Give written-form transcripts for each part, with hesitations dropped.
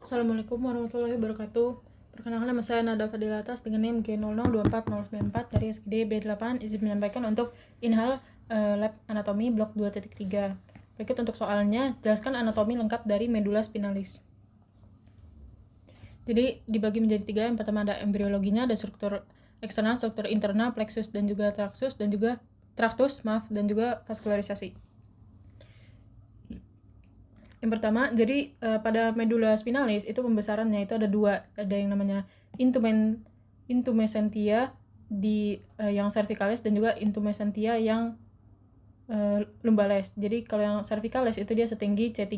Assalamualaikum warahmatullahi wabarakatuh. Perkenalkan, nama saya Nada Fadila Atas dengan NIM G0024094 dari SGD B8. Izin menyampaikan untuk Inhal Lab Anatomi Blok 2.3. Berikut untuk soalnya, jelaskan anatomi lengkap dari medula spinalis. Jadi dibagi menjadi 3. Yang pertama ada embriologinya, ada struktur eksternal, struktur internal, plexus dan juga traktus, dan juga vaskularisasi. Yang pertama, jadi pada medula spinalis itu pembesarannya itu ada 2. Ada yang namanya intumescentia yang cervicalis dan juga intumescentia yang lumbales. Jadi kalau yang cervicalis itu dia setinggi C3.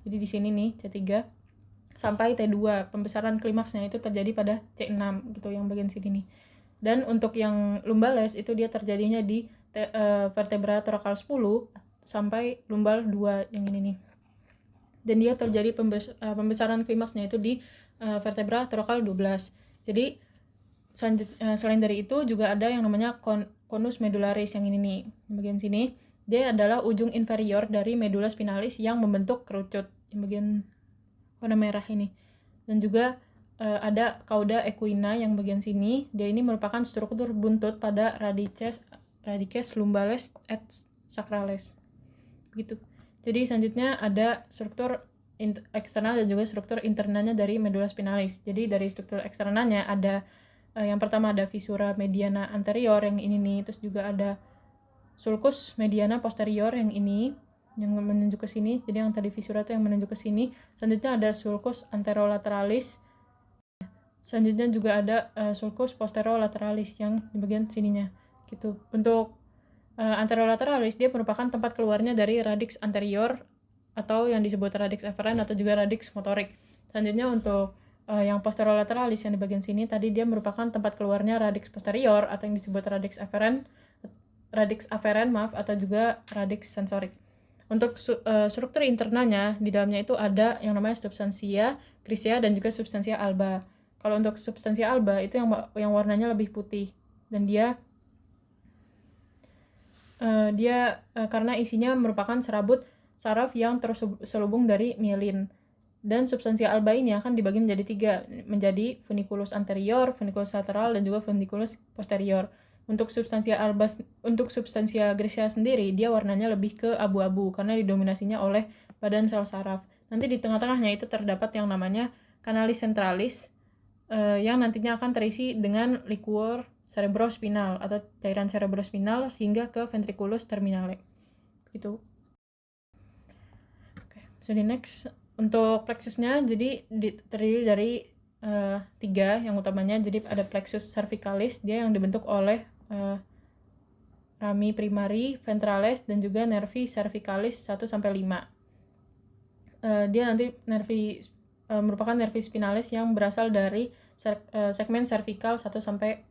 Jadi di sini nih C3 sampai T2. Pembesaran klimaksnya itu terjadi pada C6 gitu, yang bagian sini nih. Dan untuk yang lumbales itu dia terjadinya di vertebra thoracal 10 sampai lumbal 2 yang ini nih. Dan dia terjadi pembesaran klimaksnya itu di vertebra thoracal 12. Jadi selain dari itu juga ada yang namanya conus medullaris yang ini nih, bagian sini. Dia adalah ujung inferior dari medula spinalis yang membentuk kerucut, yang bagian warna merah ini. Dan juga ada cauda equina yang bagian sini. Dia ini merupakan struktur buntut pada radices lumbales et sacralis. Begitu. Jadi selanjutnya ada struktur eksternal dan juga struktur internalnya dari medula spinalis. Jadi dari struktur eksternalnya ada yang pertama ada visura mediana anterior yang ini nih, terus juga ada sulcus mediana posterior yang ini yang menunjuk ke sini. Jadi yang tadi visura itu yang menunjuk ke sini. Selanjutnya ada sulcus anterolateralis. Selanjutnya juga ada sulcus posterolateralis yang di bagian sininya gitu. Untuk anterolateralis dia merupakan tempat keluarnya dari radix anterior atau yang disebut radix efferent atau juga radix motorik. Selanjutnya untuk yang posterolateralis yang di bagian sini tadi dia merupakan tempat keluarnya radix posterior atau yang disebut radix afferent atau juga radix sensorik. Untuk struktur internalnya di dalamnya itu ada yang namanya substantia grisea dan juga substantia alba. Kalau untuk substansia alba itu yang warnanya lebih putih dan dia karena isinya merupakan serabut saraf yang terselubung dari mielin. Dan substansia alba ini akan dibagi menjadi 3, menjadi funiculus anterior, funiculus lateral, dan juga funiculus posterior. Untuk substansia grisea sendiri, dia warnanya lebih ke abu-abu karena didominasinya oleh badan sel saraf. Nanti di tengah-tengahnya itu terdapat yang namanya canalis centralis, yang nantinya akan terisi dengan liquor cerebrospinal atau cairan cerebrospinal hingga ke ventriculus terminale. Gitu. Oke, so the next untuk plexusnya jadi terdiri dari 3 yang utamanya. Jadi ada plexus cervicalis, dia yang dibentuk oleh rami primari, ventralis, dan juga nervi cervicalis 1-5. Dia nanti merupakan nervi spinalis yang berasal dari segmen cervical 1-4.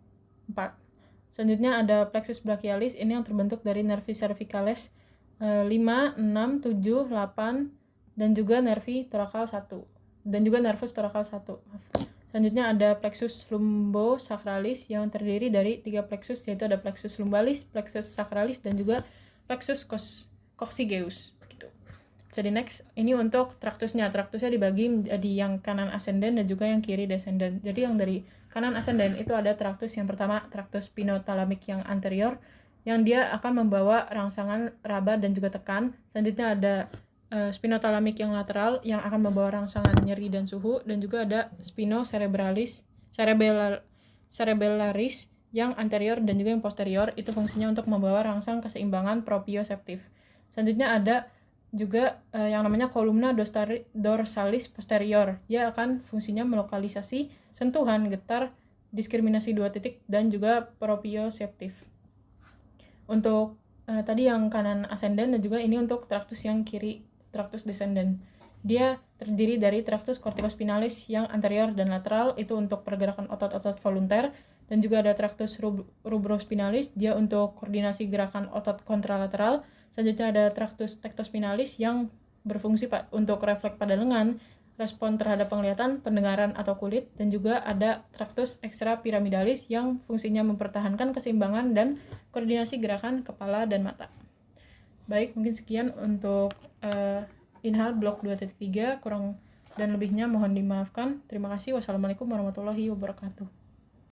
Selanjutnya ada plexus brachialis, ini yang terbentuk dari nervi cervicalis 5, 6, 7, 8, dan juga nervi thoracal 1, dan juga nervus thoracal 1. Selanjutnya ada plexus lumbosacralis yang terdiri dari 3 plexus, yaitu ada plexus lumbalis, plexus sacralis, dan juga plexus coccygeus. Gitu. Jadi next, ini untuk traktusnya. Traktusnya dibagi menjadi yang kanan ascendant dan juga yang kiri descendant. Jadi yang dari kanan ascendant itu ada traktus yang pertama, traktus spinothalamic yang anterior, yang dia akan membawa rangsangan raba dan juga tekan. Selanjutnya ada spinothalamic yang lateral yang akan membawa rangsangan nyeri dan suhu, dan juga ada cerebellaris yang anterior dan juga yang posterior, itu fungsinya untuk membawa rangsang keseimbangan proprioseptif. Selanjutnya ada juga yang namanya columna dorsalis posterior, dia akan fungsinya melokalisasi sentuhan, getar, diskriminasi 2 titik, dan juga proprioseptif. Untuk tadi yang kanan ascendant dan juga ini untuk traktus yang kiri, traktus descendant. Dia terdiri dari traktus corticospinalis yang anterior dan lateral, itu untuk pergerakan otot-otot volunter, dan juga ada traktus rubrospinalis, dia untuk koordinasi gerakan otot kontralateral. Selanjutnya ada traktus tectospinalis yang berfungsi untuk refleks pada lengan, respon terhadap penglihatan, pendengaran, atau kulit, dan juga ada traktus extrapyramidalis yang fungsinya mempertahankan keseimbangan dan koordinasi gerakan kepala dan mata. Baik, mungkin sekian untuk Inhal blok 2.3, kurang dan lebihnya mohon dimaafkan. Terima kasih. Wassalamualaikum warahmatullahi wabarakatuh.